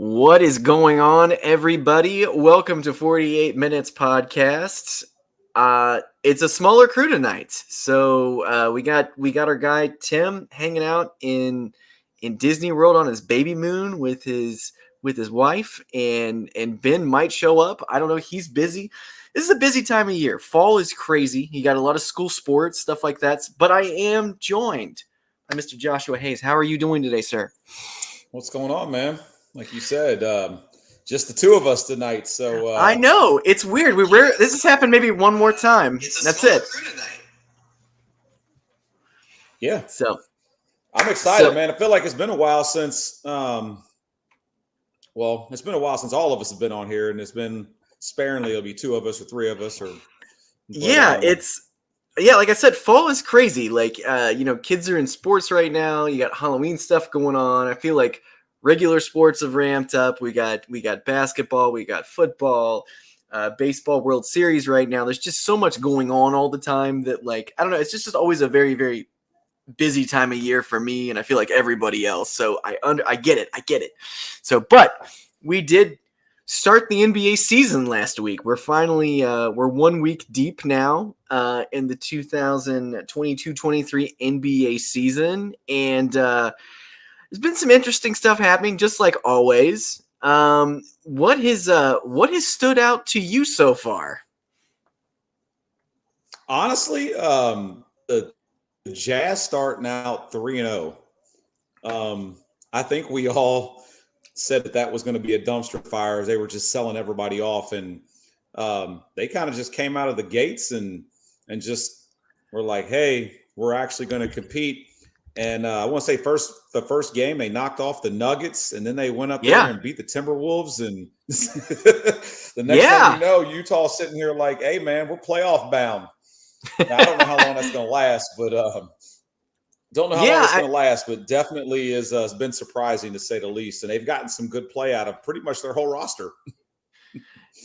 What is going on, everybody? Welcome to 48 Minutes Podcast. It's a smaller crew tonight, so we got our guy Tim hanging out in Disney World on his baby moon with his wife, and Ben might show up. I don't know. He's busy. This is a busy time of year. Fall is crazy. You got a lot of school sports, stuff like that. But I am joined by Mr. Joshua Hayes. How are you doing today, sir? What's going on, man? Like you said, just the two of us tonight. So I know it's weird. This has happened maybe one more time. That's it. Yeah. So I'm excited, man. I feel like it's been a while since. It's been a while since all of us have been on here, and it's been sparingly. It'll be two of us or three of us, or. Like I said, fall is crazy. Like kids are in sports right now. You got Halloween stuff going on. I feel like regular sports have ramped up. We got basketball, we got football, baseball, World Series right now. There's just so much going on all the time that, like, I don't know. It's just always a very, very busy time of year for me, and I feel like everybody else. So I get it. So, but we did start the NBA season last week. We're finally we're 1 week deep now in the 2022-23 NBA season, and there's been some interesting stuff happening, just like always. What has stood out to you so far? Honestly, the Jazz starting out 3-0. I think we all said that was going to be a dumpster fire as they were just selling everybody off, and they kind of just came out of the gates and just were like, "Hey, we're actually going to compete." And I want to say the first game they knocked off the Nuggets, and then they went up there and beat the Timberwolves. And the next thing you know, Utah's sitting here like, "Hey, man, we're playoff bound." Now, I don't know how long that's going to last, but definitely has been surprising to say the least. And they've gotten some good play out of pretty much their whole roster.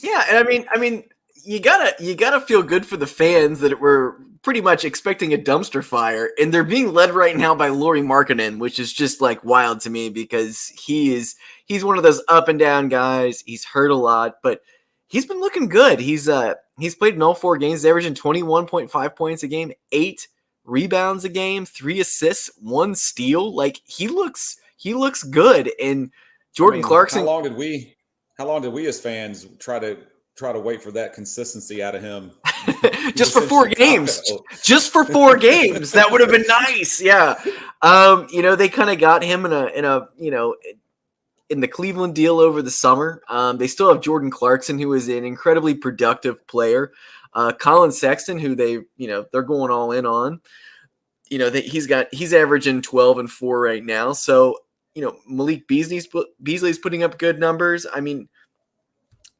Yeah, and I mean, you gotta feel good for the fans that were pretty much expecting a dumpster fire, and they're being led right now by Lauri Markkanen, which is just like wild to me because he's one of those up and down guys. He's hurt a lot, but he's been looking good. He's played in all 4 games, he's averaging 21.5 points a game, 8 rebounds a game, 3 assists, 1 steal. Like he looks good. And Jordan Clarkson. How long did we as fans try to wait for that consistency out of him? Just for 4 games. Just for 4 games. That would have been nice. Yeah. They kind of got him in the Cleveland deal over the summer. They still have Jordan Clarkson, who is an incredibly productive player. Colin Sexton, who they're going all in on. He's averaging 12 and 4 right now. So, Malik Beasley's putting up good numbers. I mean,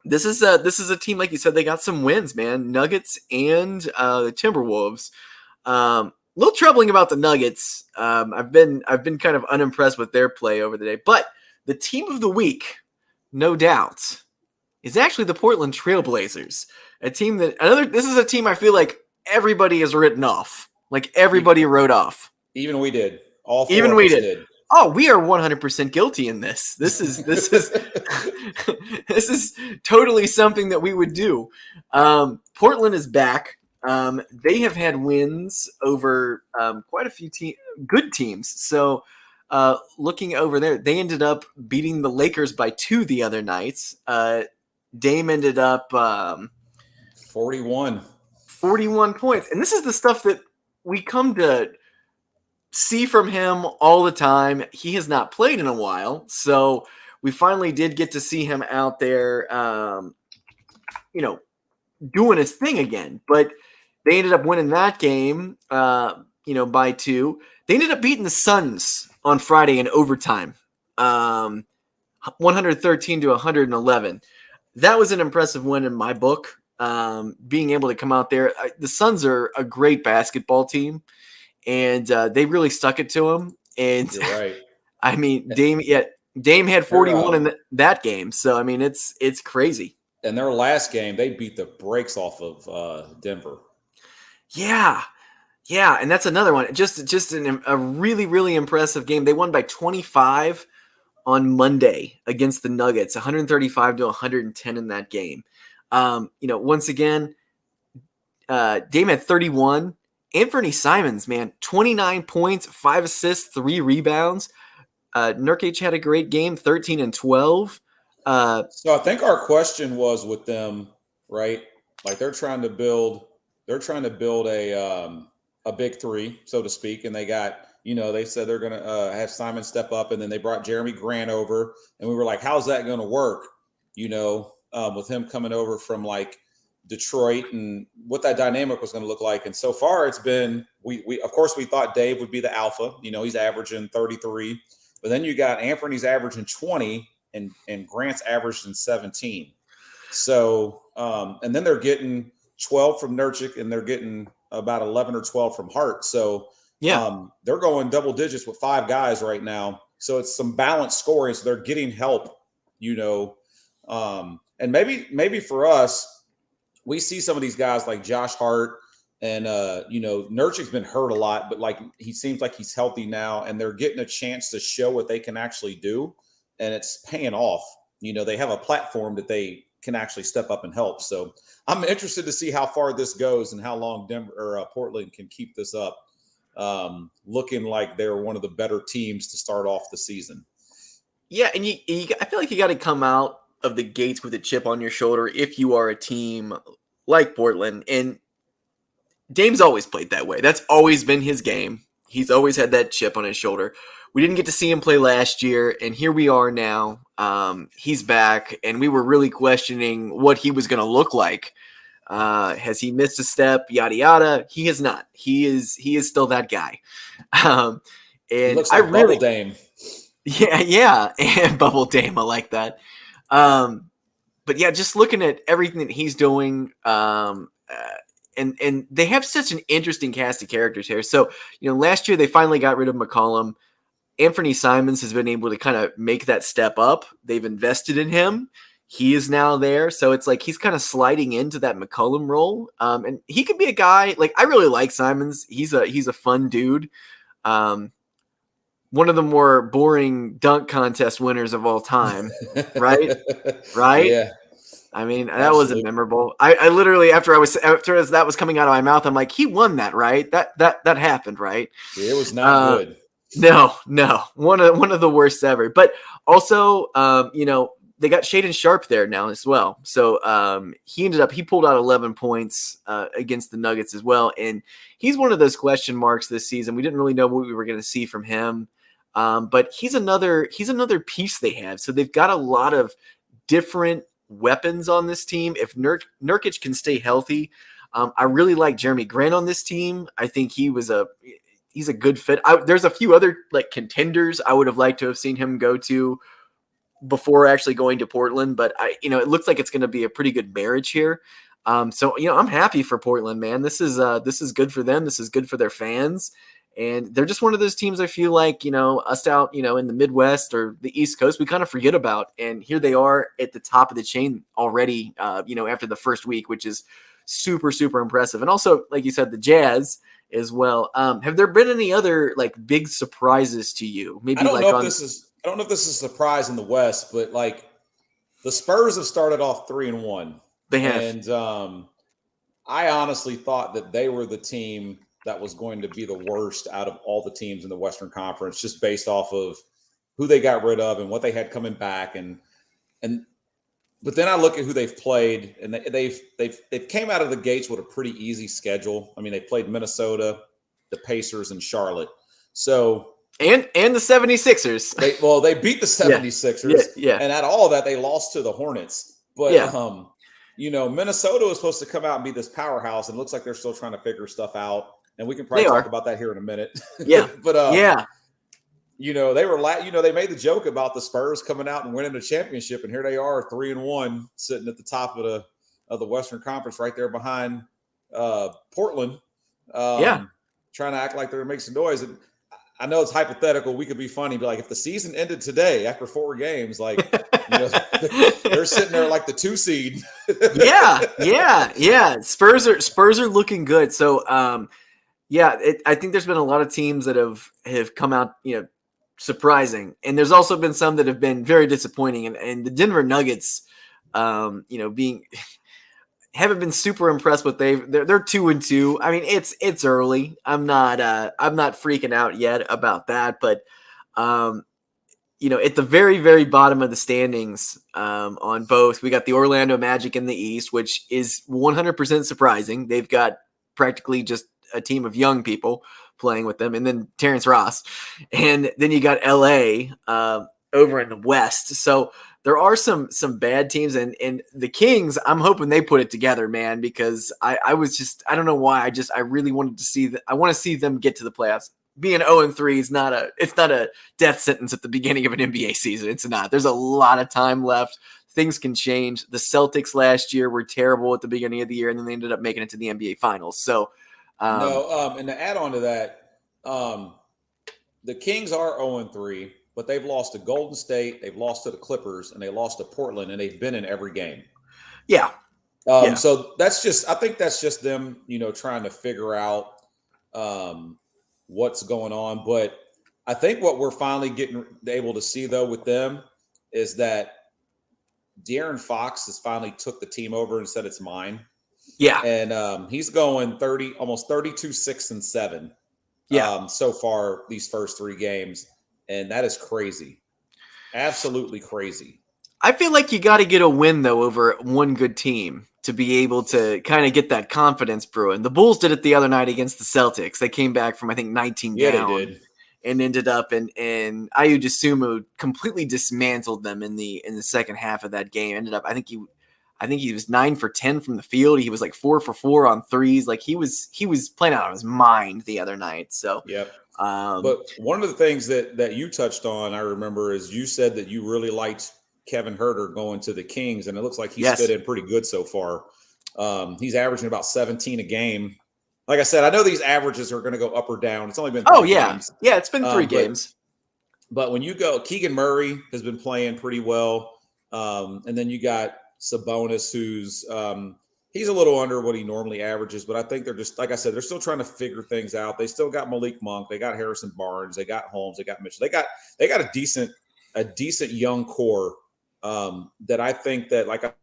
this is a team, like you said, they got some wins, man. Nuggets and the Timberwolves. A little troubling about the Nuggets. I've been kind of unimpressed with their play over the day. But the team of the week, no doubt, is actually the Portland Trailblazers. A team this is a team I feel like everybody has written off. Like everybody wrote off. Even we did. All 4 of us did. Oh, we are 100% guilty in this. This is this is totally something that we would do. Portland is back. They have had wins over quite a few good teams. So looking over there, they ended up beating the Lakers by 2 the other nights. Dame ended up 41 points. And this is the stuff that we come to see from him all the time. He has not played in a while, so we finally did get to see him out there, doing his thing again. But they ended up winning that game, by 2. They ended up beating the Suns on Friday in overtime, 113-111. That was an impressive win in my book. Being able to come out there, the Suns are a great basketball team. And they really stuck it to him. And you're right. I mean, Dame had 41 in that game. So, I mean, it's crazy. And their last game, they beat the brakes off of Denver. Yeah. Yeah, and that's another one. Just a really, really impressive game. They won by 25 on Monday against the Nuggets, 135 to 110 in that game. Once again, Dame had 31. Anthony Simons, man, 29 points, 5 assists, 3 rebounds. Nurkic had a great game, 13 and 12. So I think our question was with them, right? Like they're trying to build a big three, so to speak, and they got, they said they're going to have Simon step up, and then they brought Jeremy Grant over, and we were like, how's that going to work? With him coming over from like Detroit, and what that dynamic was going to look like. And so far, it's been we of course we thought Dave would be the alpha. He's averaging 33, but then you got Anthony's averaging 20. And Grant's averaging 17. So, and then they're getting 12 from Nurkic, and they're getting about 11 or 12 from Hart. So, they're going double digits with 5 guys right now. So it's some balanced scoring. So they're getting help, and maybe for us, we see some of these guys like Josh Hart and, Nurkic's been hurt a lot, but like he seems like he's healthy now, and they're getting a chance to show what they can actually do. And it's paying off. They have a platform that they can actually step up and help. So I'm interested to see how far this goes and how long Denver or Portland can keep this up, looking like they're one of the better teams to start off the season. Yeah, and I feel like you got to come out of the gates with a chip on your shoulder if you are a team like Portland. And Dame's always played that way. That's always been his game. He's always had that chip on his shoulder. We didn't get to see him play last year, and here we are now. He's back, and we were really questioning what he was going to look like. Has he missed a step? Yada yada. He has not. He is still that guy. And he looks like Bubble Dame. Yeah, and Bubble Dame. I like that. But yeah, just looking at everything that he's doing. And they have such an interesting cast of characters here. So, last year they finally got rid of McCollum. Anthony Simons has been able to kind of make that step up. They've invested in him. He is now there. So it's like he's kind of sliding into that McCollum role. And he could be a guy, like, I really like Simons. He's a fun dude. One of the more boring dunk contest winners of all time, right? Right? Yeah. I mean, that wasn't memorable. I literally, after that was coming out of my mouth, I'm like, he won that, right? That happened, right? Yeah, it was not good. No, one of the worst ever. But also, they got Shaedon Sharpe there now as well. So he pulled out 11 points against the Nuggets as well, and he's one of those question marks this season. We didn't really know what we were going to see from him, but he's another piece they have. So they've got a lot of different weapons on this team. If Nurkic can stay healthy, I really like Jeremy Grant on this team. I think he's a good fit. There's a few other like contenders I would have liked to have seen him go to before actually going to Portland, but it looks like it's going to be a pretty good marriage here. So I'm happy for Portland, man. This is good for them. This is good for their fans. And they're just one of those teams I feel like, us out, in the Midwest or the East Coast, we kind of forget about. And here they are at the top of the chain already, after the first week, which is super, super impressive. And also, like you said, the Jazz as well. Have there been any other like big surprises to you? Maybe I don't know if this is a surprise in the West, but like the Spurs have started off 3-1. They have. And I honestly thought that they were the team that was going to be the worst out of all the teams in the Western Conference, just based off of who they got rid of and what they had coming back. But then I look at who they've played, and they've came out of the gates with a pretty easy schedule. I mean, they played Minnesota, the Pacers, and Charlotte. So and the 76ers. They beat the 76ers. Yeah. And at all of that, they lost to the Hornets. But Minnesota was supposed to come out and be this powerhouse, and it looks like they're still trying to figure stuff out. And we can probably talk about that here in a minute. Yeah. But they made the joke about the Spurs coming out and winning a championship, and here they are 3-1, sitting at the top of the Western Conference, right there behind Portland. Trying to act like they're gonna make some noise. And I know it's hypothetical. We could be funny, but like if the season ended today after 4 games, like they're sitting there like the 2 seed. Yeah. Spurs are looking good. So I think there's been a lot of teams that have come out, surprising, and there's also been some that have been very disappointing. And the Denver Nuggets, being haven't been super impressed with they're 2-2. I mean, it's early. I'm not freaking out yet about that, but at the very, very bottom of the standings, on both, we got the Orlando Magic in the East, which is 100% surprising. They've got practically just a team of young people playing with them, and then Terrence Ross, and then you got LA over in the West. So there are some bad teams, and the Kings, I'm hoping they put it together, man, because I don't know why, I really wanted to see that. I want to see them get to the playoffs. Being 0-3 is not a death sentence at the beginning of an NBA season. It's not. There's a lot of time left. Things can change. The Celtics last year were terrible at the beginning of the year, and then they ended up making it to the NBA Finals. So, and to add on to that, the Kings are 0-3, but they've lost to Golden State, they've lost to the Clippers, and they lost to Portland, and they've been in every game. Yeah. So I think that's just them, trying to figure out what's going on. But I think what we're finally getting able to see, though, with them is that De'Aaron Fox has finally took the team over and said it's mine. Yeah. And he's going almost 32, 6 and 7. Yeah. So far these first 3 games. And that is crazy. Absolutely crazy. I feel like you got to get a win, though, over one good team to be able to kind of get that confidence brewing. The Bulls did it the other night against the Celtics. They came back from, I think, 19 down. They did. And ended up and Ayu Dosunmu completely dismantled them in the second half of that game. Ended up, I think he was 9 for 10 from the field. He was like 4 for 4 on threes. Like he was playing out of his mind the other night. So yep. But one of the things that you touched on, I remember, is you said that you really liked Kevin Huerter going to the Kings, and it looks like he's fit in pretty good so far. He's averaging about 17 a game. Like I said, I know these averages are going to go up or down. It's only been 3 games. Yeah, it's been 3 games. But when you go, Keegan Murray has been playing pretty well. And then you got Sabonis, who's he's a little under what he normally averages. But I think they're just, like I said, they're still trying to figure things out. They still got Malik Monk. They got Harrison Barnes. They got Holmes. They got Mitchell. They got a decent young core that I think that, like I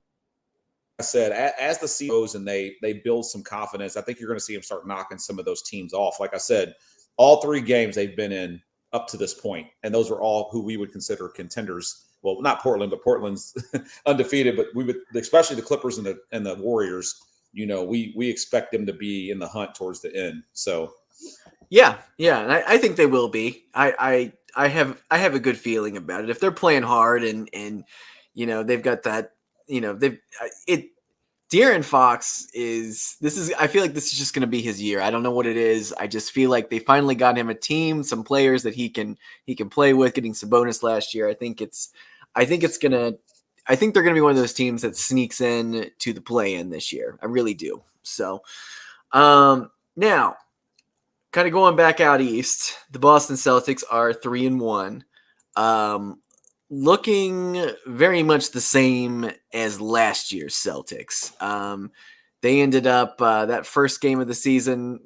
said, as the season goes and they build some confidence, I think you're going to see them start knocking some of those teams off. Like I said, all 3 games they've been in up to this point, and those are all who we would consider contenders. Well, not Portland, but Portland's undefeated. But we would, especially the Clippers and the Warriors, we expect them to be in the hunt towards the end. So, yeah, and I think they will be. I have a good feeling about it if they're playing hard and they've got that. De'Aaron Fox I feel like this is just going to be his year. I don't know what it is. I just feel like they finally got him a team, some players that he can play with. Getting Sabonis last year, I think they're going to be one of those teams that sneaks in to the play-in this year. I really do. So, now, kind of going back out east, the Boston Celtics are 3-1. Looking very much the same as last year's Celtics. They ended up that first game of the season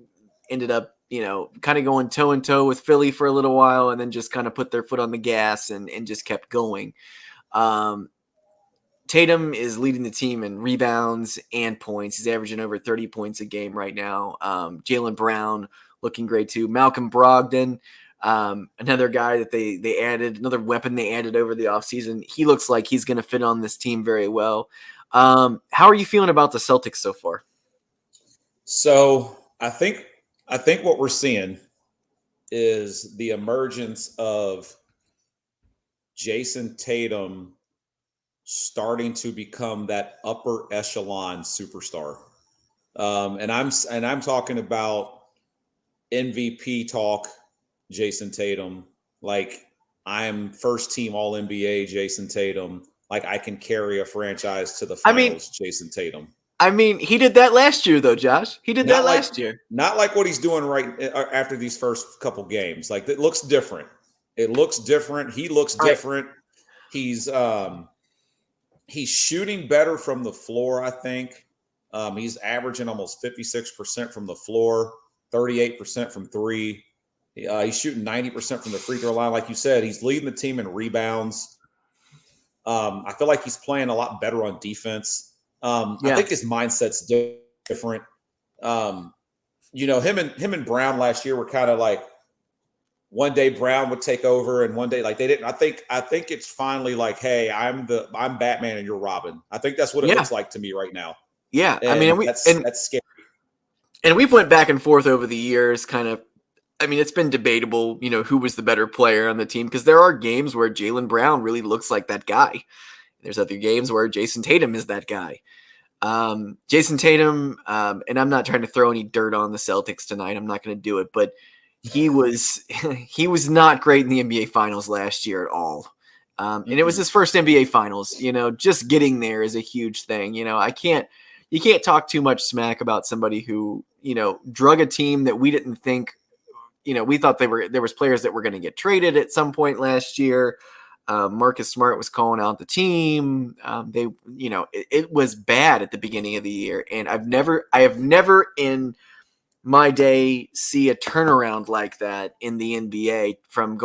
ended up, kind of going toe and toe with Philly for a little while, and then just kind of put their foot on the gas and just kept going. Tatum is leading the team in rebounds and points. He's averaging over 30 points a game right now. Jaylen Brown looking great too. Malcolm Brogdon, another guy that they added, another weapon they added over the offseason. He looks like he's going to fit on this team very well. How are you feeling about the Celtics so far? So I think what we're seeing is the emergence of Jason Tatum starting to become that upper echelon superstar. And I'm talking about MVP talk, Jason Tatum. Like, I'm first team All NBA Jason Tatum. Like, I can carry a franchise to the finals, Jason Tatum. I mean, he did that last year, though, Josh. He did that last year. Not like what he's doing right after these first couple games. Like, it looks different. He looks different. He's shooting better from the floor, I think. He's averaging almost 56% from the floor, 38% from 3. He's shooting 90% from the free throw line. Like you said, he's leading the team in rebounds. I feel like he's playing a lot better on defense. I Yeah. think his mindset's different. Him and Brown last year were kind of like one day Brown would take over, and one day like they didn't. I think it's finally like, hey, I'm Batman and you're Robin. I think that's what it Yeah. looks like to me right now. Yeah. And I mean, that's scary. And we've went back and forth over the years, kind of. I mean, it's been debatable, who was the better player on the team, because there are games where Jaylen Brown really looks like that guy. There's other games where Jason Tatum is that guy. Jason Tatum, and I'm not trying to throw any dirt on the Celtics tonight. I'm not going to do it, but he was not great in the NBA Finals last year at all. And it was his first NBA Finals. Just getting there is a huge thing. You can't talk too much smack about somebody who drug a team that we didn't think. We thought there was players that were going to get traded at some point last year. Marcus Smart was calling out the team. It was bad at the beginning of the year, and I have never in my day see a turnaround like that in the NBA from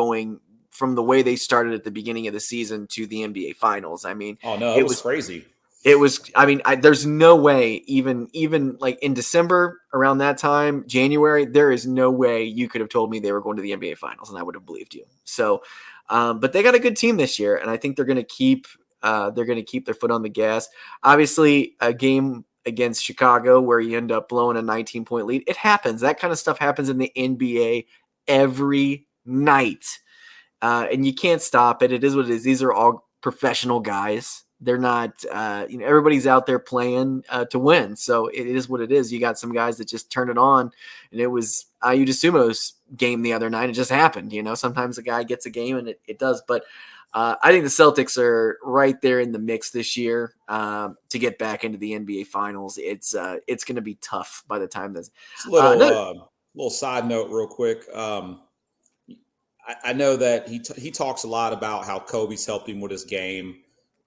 the way they started at the beginning of the season to the NBA Finals. I mean, oh no, it was crazy. It was, I mean, there's no way, even like in December around that time, January, there is no way you could have told me they were going to the NBA Finals and I would have believed you. So, but they got a good team this year, and I think they're going to keep their foot on the gas. Obviously, a game against Chicago where you end up blowing a 19-point lead, it happens. That kind of stuff happens in the NBA every night, and you can't stop it. It is what it is. These are all professional guys. They're not, everybody's out there playing to win. So it is what it is. You got some guys that just turn it on, and it was Ayu Dosunmu's game the other night. It just happened. Sometimes a guy gets a game and it does. But I think the Celtics are right there in the mix this year to get back into the NBA Finals. It's going to be tough by the time that's little side note real quick. I know that he talks a lot about how Kobe's helped him with his game.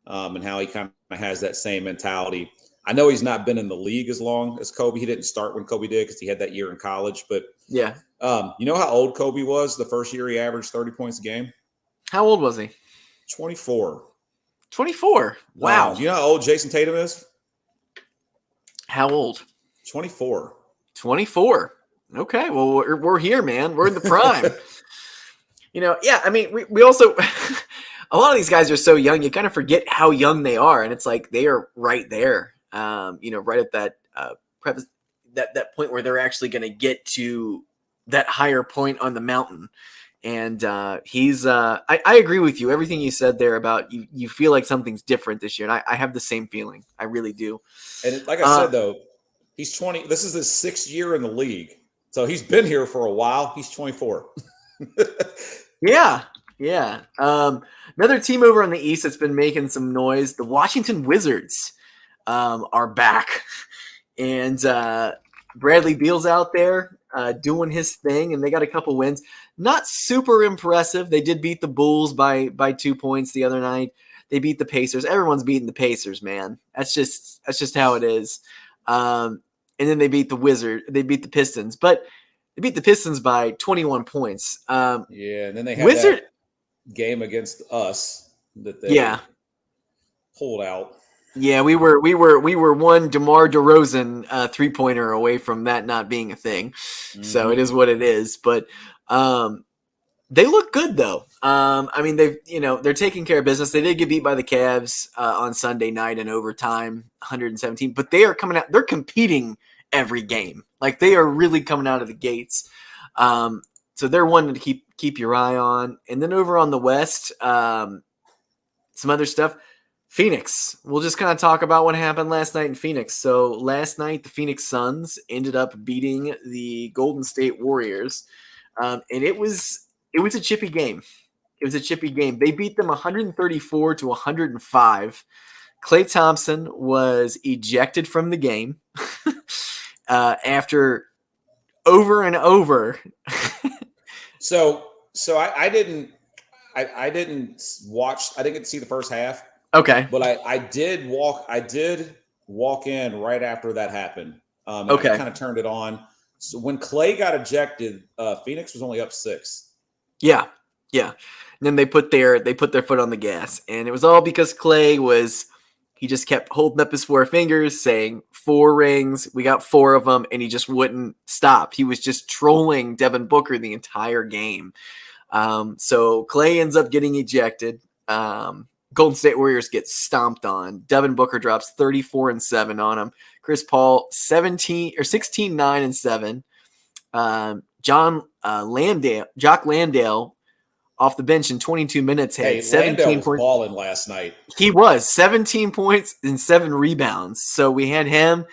And how he kind of has that same mentality. I know he's not been in the league as long as Kobe. He didn't start when Kobe did because he had that year in college. But yeah, you know how old Kobe was the first year he averaged 30 points a game? How old was he? 24. 24. Wow. Do you know how old Jason Tatum is? How old? 24. 24. Okay. Well, we're here, man. We're in the prime. Yeah. I mean, we also. A lot of these guys are so young, you kind of forget how young they are, and it's like they are right there, right at that that point where they're actually going to get to that higher point on the mountain. And he's, I agree with you. Everything you said there about you feel like something's different this year, and I have the same feeling. I really do. And like I said, though, he's 20. This is his 6th year in the league, so he's been here for a while. He's 24. Yeah. Yeah. Another team over on the East that's been making some noise, the Washington Wizards are back. And Bradley Beal's out there doing his thing, and they got a couple wins. Not super impressive. They did beat the Bulls by 2 points the other night. They beat the Pacers. Everyone's beating the Pacers, man. That's just how it is. And then they beat the Pistons. But they beat the Pistons by 21 points. And then they had that game against us that they pulled out. Yeah, we were one DeMar DeRozan 3-pointer away from that not being a thing. Mm-hmm. So it is what it is. But they look good though. I mean, they're taking care of business. They did get beat by the Cavs on Sunday night in overtime, 117. But they are coming out. They're competing every game. Like they are really coming out of the gates. So they're one to keep your eye on. And then over on the West, some other stuff. Phoenix. We'll just kind of talk about what happened last night in Phoenix. So last night, the Phoenix Suns ended up beating the Golden State Warriors. And it was a chippy game. It was a chippy game. They beat them 134 to 105. Klay Thompson was ejected from the game after over and over. So I didn't watch. I didn't get to see the first half. Okay, but I did walk in right after that happened. Okay, I kind of turned it on. So when Clay got ejected, Phoenix was only up 6. Yeah. Yeah. And then they put their foot on the gas. And it was all because he just kept holding up his 4 fingers saying 4 rings. We got 4 of them, and he just wouldn't stop. He was just trolling Devin Booker the entire game. So Clay ends up getting ejected. Golden State Warriors get stomped on. Devin Booker drops 34-7 on him. Chris Paul 16, 9, and 7. Jock Landale off the bench in 22 minutes had 17 points. Balling last night. He was 17 points and 7 rebounds. So we had him.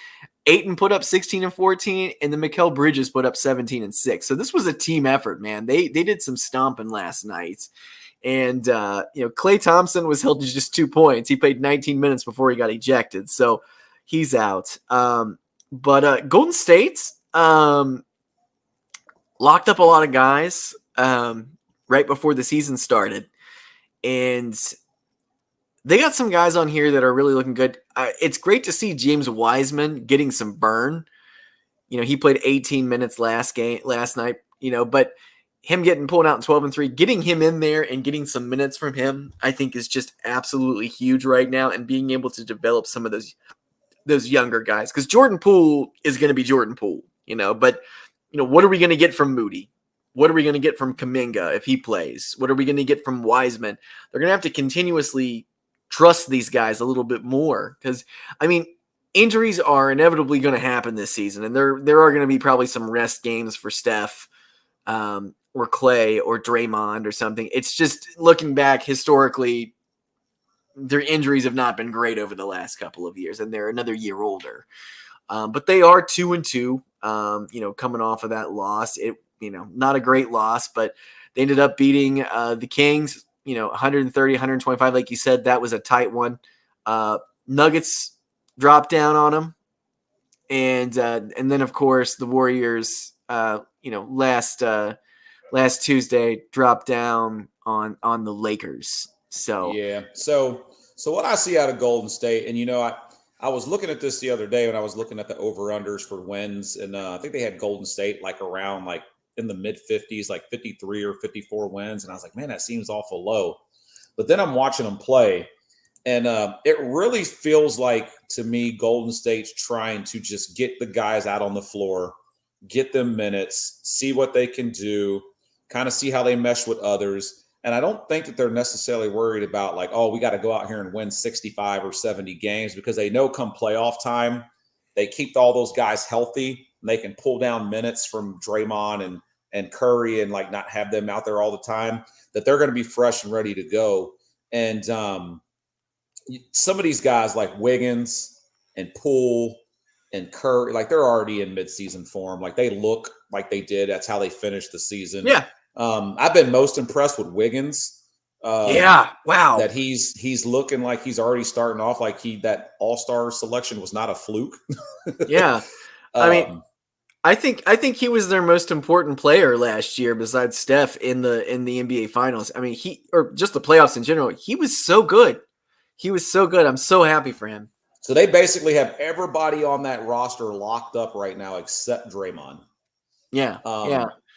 Ayton put up 16 and 14, and then Mikal Bridges put up 17 and 6. So this was a team effort, man. They did some stomping last night. And Klay Thompson was held to just 2 points. He played 19 minutes before he got ejected. So he's out. But Golden State locked up a lot of guys right before the season started. And they got some guys on here that are really looking good. It's great to see James Wiseman getting some burn. He played 18 minutes last night, but him getting pulled out in 12 and 3, getting him in there and getting some minutes from him, I think is just absolutely huge right now, and being able to develop some of those younger guys. Because Jordan Poole is going to be Jordan Poole, but what are we going to get from Moody? What are we going to get from Kuminga if he plays? What are we going to get from Wiseman? They're going to have to continuously trust these guys a little bit more, because injuries are inevitably going to happen this season, and there are going to be probably some rest games for Steph or Clay or Draymond or something. It's just, looking back historically, their injuries have not been great over the last couple of years, and they're another year older. But they are 2-2, coming off of that loss. Not a great loss, but they ended up beating the Kings, 130, 125. Like you said, that was a tight one. Nuggets dropped down on them. And then, of course, the Warriors, last Tuesday dropped down on the Lakers. So yeah. So what I see out of Golden State, and I was looking at this the other day when I was looking at the over-unders for wins, and I think they had Golden State around in the mid-50s, 53 or 54 wins, and I was like, man, that seems awful low. But then I'm watching them play, and it really feels like, to me, Golden State's trying to just get the guys out on the floor, get them minutes, see what they can do, kind of see how they mesh with others. And I don't think that they're necessarily worried about we got to go out here and win 65 or 70 games, because they know come playoff time, they keep all those guys healthy and they can pull down minutes from Draymond and Curry and not have them out there all the time, that they're going to be fresh and ready to go. And some of these guys like Wiggins and Poole and Curry, they're already in midseason form. They look like they did. That's how they finished the season. Yeah. I've been most impressed with Wiggins. Wow. That he's looking like he's already starting off that All-Star selection was not a fluke. Yeah. I think he was their most important player last year besides Steph in the NBA Finals. Or just the playoffs in general. He was so good. I'm so happy for him. So they basically have everybody on that roster locked up right now except Draymond. Yeah.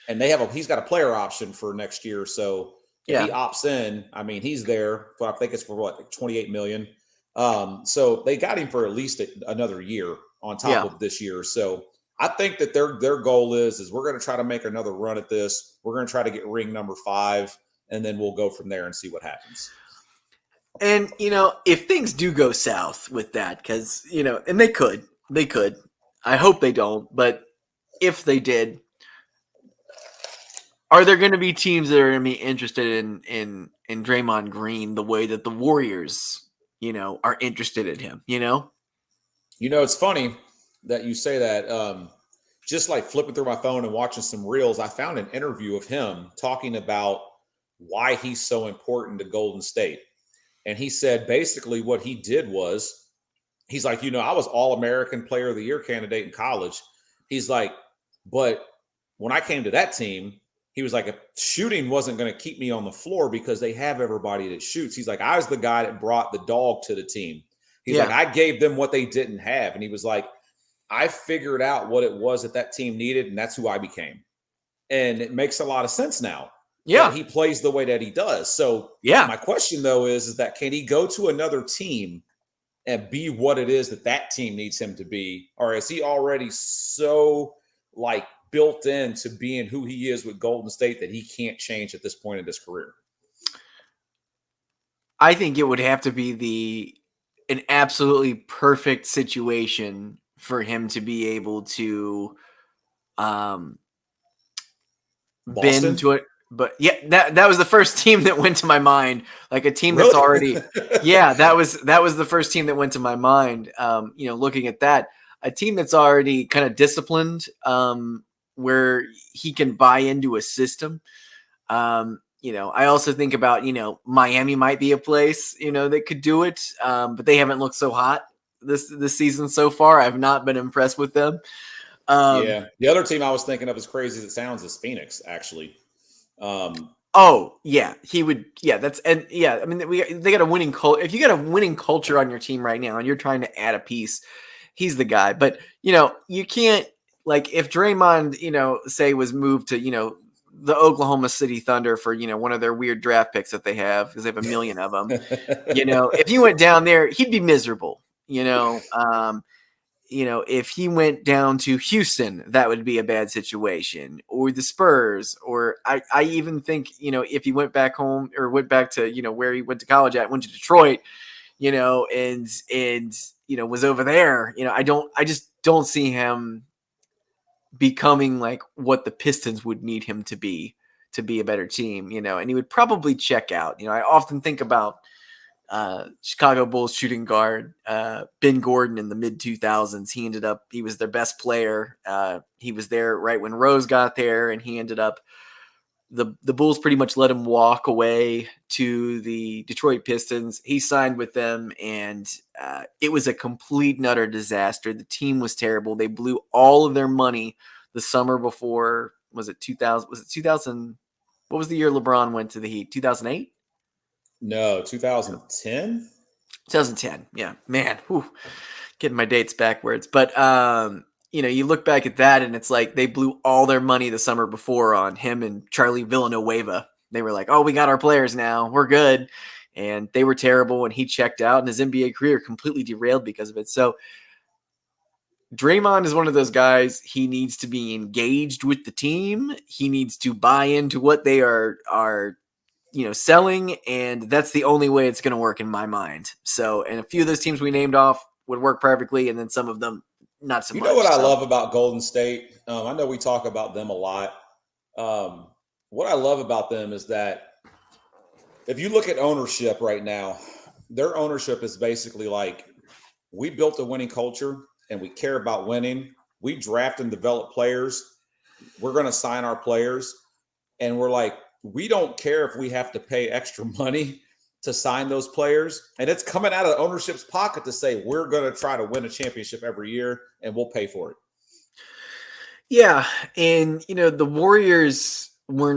And he's got a player option for next year. So if he opts in, he's there. But I think it's for $28 million. So they got him for at least another year on top of this year. So I think that their goal is we're going to try to make another run at this. We're going to try to get ring number 5, and then we'll go from there and see what happens. And, if things do go south with that, because, and they could, I hope they don't, but if they did, are there going to be teams that are going to be interested in Draymond Green the way that the Warriors, are interested in him, It's funny that you say that. Just flipping through my phone and watching some reels, I found an interview of him talking about why he's so important to Golden State. And he said basically what he did was, he's like, I was All-American Player of the Year candidate in college. He's like, but when I came to that team, he was like, if shooting wasn't going to keep me on the floor because they have everybody that shoots. He's like, I was the guy that brought the dog to the team. He's like, I gave them what they didn't have. And he was like, I figured out what it was that team needed, and that's who I became. And it makes a lot of sense now that Yeah. he plays the way that he does. So Yeah. my question though is that can he go to another team and be what it is that team needs him to be, or is he already so like built into being who he is with Golden State that he can't change at this point in his career? I think it would have to be an absolutely perfect situation for him to be able to um bend Boston? to it. But yeah, that was the first team that went to my mind. Like a team that's Really? already yeah, that was the first team that went to my mind. Looking at that, a team that's already kind of disciplined, where he can buy into a system. I also think about, Miami might be a place, that could do it. But they haven't looked so hot this season so far. I've not been impressed with them. Yeah. The other team I was thinking of, as crazy as it sounds, is Phoenix, actually. Oh yeah, he would. Yeah, I mean, they got a winning culture. If you got a winning culture on your team right now, and you're trying to add a piece, he's the guy. But you can't, like, if Draymond, say was moved to the Oklahoma City Thunder for one of their weird draft picks that they have, because they have a million of them. If he went down there, he'd be miserable. If he went down to Houston, that would be a bad situation, or the Spurs, or I even think, if he went back home or went back to, where he went to college at, went to Detroit, and was over there, I just don't see him becoming like what the Pistons would need him to be a better team, and he would probably check out. I often think about Chicago Bulls shooting guard Ben Gordon in the mid 2000s. He was their best player. He was there right when Rose got there, and he ended up the Bulls pretty much let him walk away to the Detroit Pistons. He signed with them, and it was a complete and utter disaster. The team was terrible. They blew all of their money the summer before. Was it 2000? Was it 2000? What was the year LeBron went to the Heat? 2008? No, 2010. 2010. Yeah, man, getting my dates backwards. But you look back at that, and it's like they blew all their money the summer before on him and Charlie Villanueva. They were like, "Oh, we got our players now. We're good." And they were terrible, and he checked out, and his NBA career completely derailed because of it. So Draymond is one of those guys. He needs to be engaged with the team. He needs to buy into what they are selling, and that's the only way it's going to work in my mind. So, and a few of those teams we named off would work perfectly, and then some of them not so You much. know what I So, love about Golden State? I know we talk about them a lot. What I love about them is that if you look at ownership right now, their ownership is basically like, we built a winning culture and we care about winning. We draft and develop players. We're going to sign our players. And we're like, we don't care if we have to pay extra money to sign those players. And it's coming out of ownership's pocket to say, we're going to try to win a championship every year and we'll pay for it. yeah. And, the Warriors were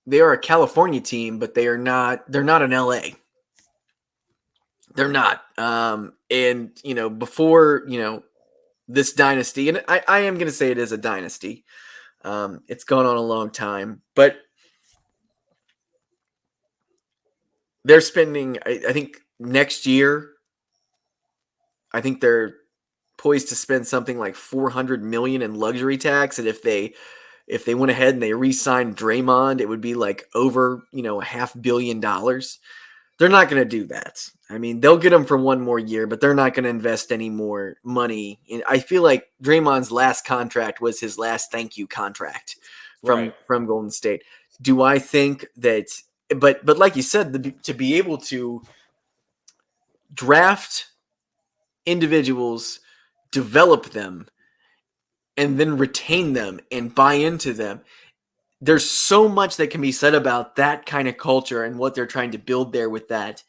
they are a California team, but they're not an LA. They're not. And, before, this dynasty, and I am going to say it is a dynasty. It's gone on a long time, but they're spending, I think next year, I think they're poised to spend something like $400 million in luxury tax. And if they went ahead and they re-signed Draymond, it would be like over, $500 million. They're not going to do that. I mean, they'll get him for one more year, but they're not going to invest any more money. And I feel like Draymond's last contract was his last thank you contract from Golden State. Do I think that? But like you said, to be able to draft individuals, develop them, and then retain them and buy into them, there's so much that can be said about that kind of culture and what they're trying to build there with that.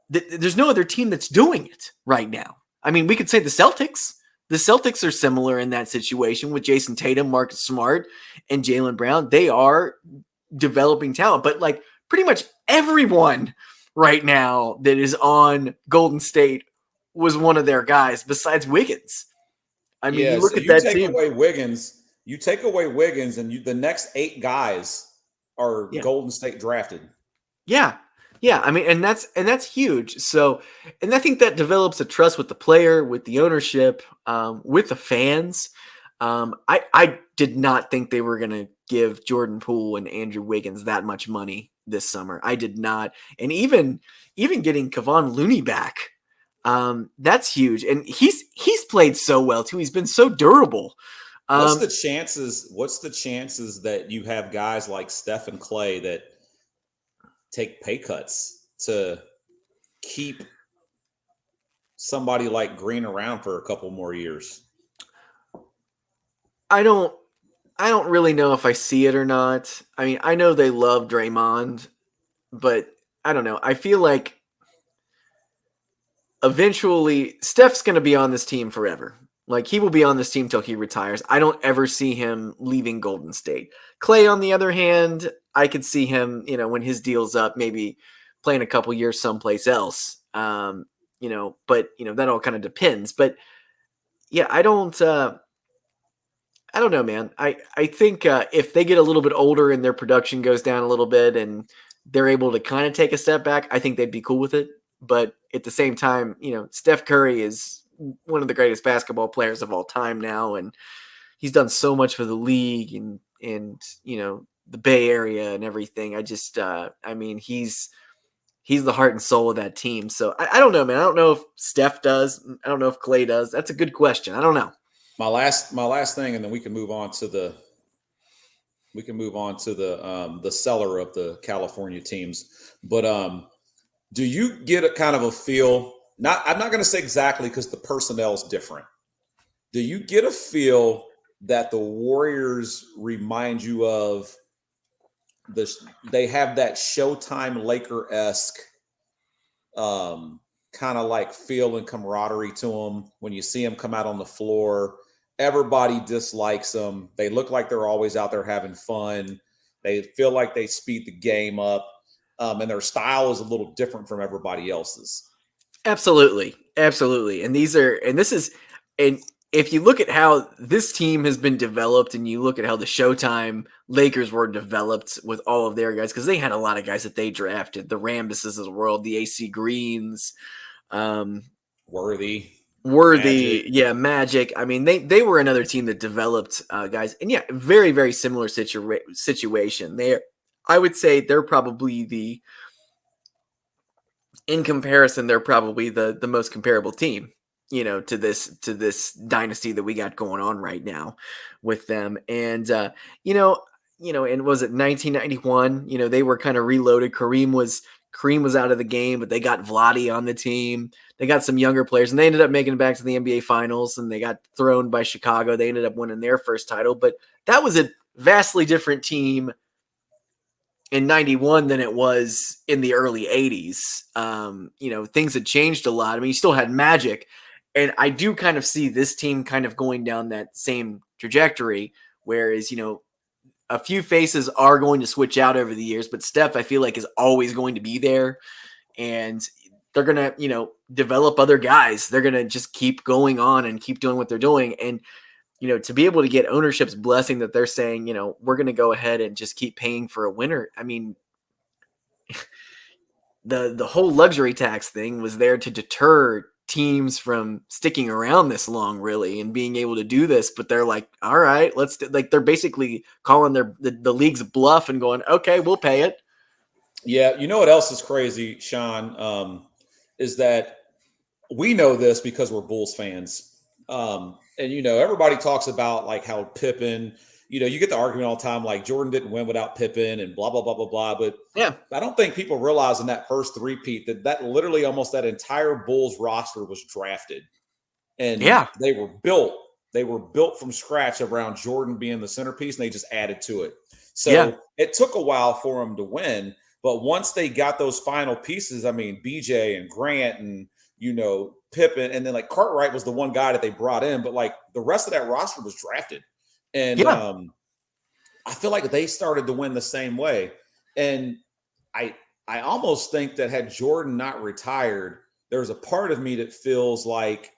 There's no other team that's doing it right now. I mean, we could say the Celtics. The Celtics are similar in that situation with Jason Tatum, Marcus Smart, and Jaylen Brown. They are developing talent, but like pretty much everyone right now that is on Golden State was one of their guys besides Wiggins. I mean, you Yeah, look so at that You take away Wiggins, and the next 8 guys are team. Golden State drafted. Yeah. Yeah, I mean, and that's huge. So, and I think that develops a trust with the player, with the ownership, with the fans. I did not think they were going to give Jordan Poole and Andrew Wiggins that much money this summer. I did not, and even getting Kevon Looney back, that's huge. And he's played so well too. He's been so durable. What's Um, the chances? What's the chances that you have guys like Steph and Clay that take pay cuts to keep somebody like Green around for a couple more years? I don't I don't really know if I see it or not. I mean, I know they love Draymond, but I don't know. I feel like eventually Steph's going to be on this team forever. Like he will be on this team till he retires. I don't ever see him leaving Golden State. Clay, on the other hand, I could see him, when his deal's up, maybe playing a couple years someplace else. But that all kind of depends. But yeah, I don't know, man. I think if they get a little bit older and their production goes down a little bit and they're able to kind of take a step back, I think they'd be cool with it. But at the same time, Steph Curry is one of the greatest basketball players of all time now, and he's done so much for the league and the Bay Area and everything. I mean, he's the heart and soul of that team. So I don't know, man. I don't know if Steph does. I don't know if Clay does. That's a good question. I don't know. My last thing, and then we can move on to the the seller of the California teams. But do you get a kind of a feel? I'm not going to say exactly because the personnel is different. Do you get a feel that the Warriors remind you of this? They have that Showtime Laker-esque kind of like feel and camaraderie to them when you see them come out on the floor. Everybody dislikes them. They look like they're always out there having fun. They feel like they speed the game up, and their style is a little different from everybody else's. Absolutely. Absolutely. And if you look at how this team has been developed and you look at how the Showtime Lakers were developed with all of their guys, because they had a lot of guys that they drafted, the Rambuses of the world, the AC Greens, um, Worthy, Worthy, Magic. yeah, Magic. I mean, they were another team that developed guys, and yeah, very very similar situation. I would say they're probably in comparison, they're probably the most comparable team, to this dynasty that we got going on right now with them. And and was it 1991? They were kind of reloaded. Kareem was out of the game, but they got Vladi on the team. They got some younger players, and they ended up making it back to the NBA Finals, and they got thrown by Chicago. They ended up winning their first title, but that was a vastly different team in 91 than it was in the early 80s. Things had changed a lot. I mean, you still had Magic, and I do kind of see this team kind of going down that same trajectory, whereas, a few faces are going to switch out over the years, but Steph, I feel like, is always going to be there, and they're going to, develop other guys. They're going to just keep going on and keep doing what they're doing. And to be able to get ownership's blessing that they're saying, we're going to go ahead and just keep paying for a winner. I mean, the whole luxury tax thing was there to deter teams from sticking around this long, really, and being able to do this. But they're like, all right, they're basically calling the league's bluff and going, okay, we'll pay it. Yeah, you know what else is crazy, Sean, is that we know this because we're Bulls fans. And everybody talks about like how Pippen, you get the argument all the time, like Jordan didn't win without Pippen and blah, blah, blah, blah, blah. But Yeah. I don't think people realize in that first three-peat that literally almost that entire Bulls roster was drafted. And Yeah. they were built from scratch around Jordan being the centerpiece, and they just added to it. So Yeah. it took a while for them to win. But once they got those final pieces, I mean, BJ and Grant and, Pippen, and then like Cartwright was the one guy that they brought in, but like the rest of that roster was drafted. And Yeah. I feel like they started to win the same way. And I almost think that had Jordan not retired, there's a part of me that feels like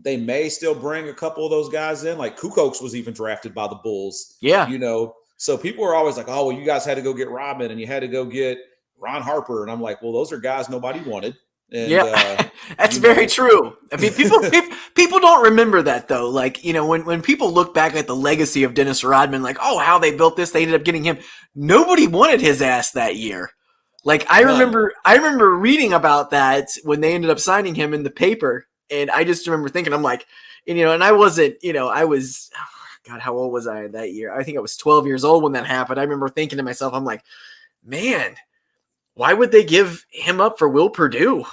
they may still bring a couple of those guys in. Like Kukoc was even drafted by the Bulls. Yeah. You know, so people are always like, oh, well, you guys had to go get Rodman and you had to go get Ron Harper. And I'm like, well, those are guys nobody wanted. And, yeah, that's very true. I mean, people don't remember that though. Like, you know, when people look back at the legacy of Dennis Rodman, like, oh, how they built this, they ended up getting him. Nobody wanted his ass that year. Like, I remember reading about that when they ended up signing him in the paper, and I just remember thinking, I'm like, and, you know, and I wasn't, you know, I was, God, how old was I that year? I think I was 12 years old when that happened. I remember thinking to myself, I'm like, man, why would they give him up for Will Perdue?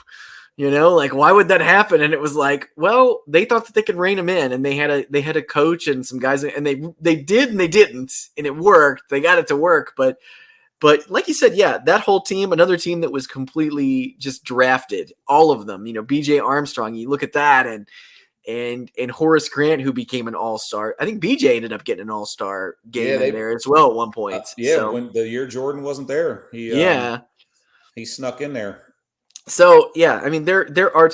You know, like, why would that happen? And it was like, well, they thought that they could rein him in, and they had a coach and some guys, and they did and they didn't, and it worked. They got it to work, but like you said, yeah, that whole team, another team that was completely just drafted, all of them. You know, B.J. Armstrong. You look at that, and Horace Grant, who became an all-star. I think BJ ended up getting an all-star game in there as well at one point. When the year Jordan wasn't there, he snuck in there. So yeah, I mean, there are.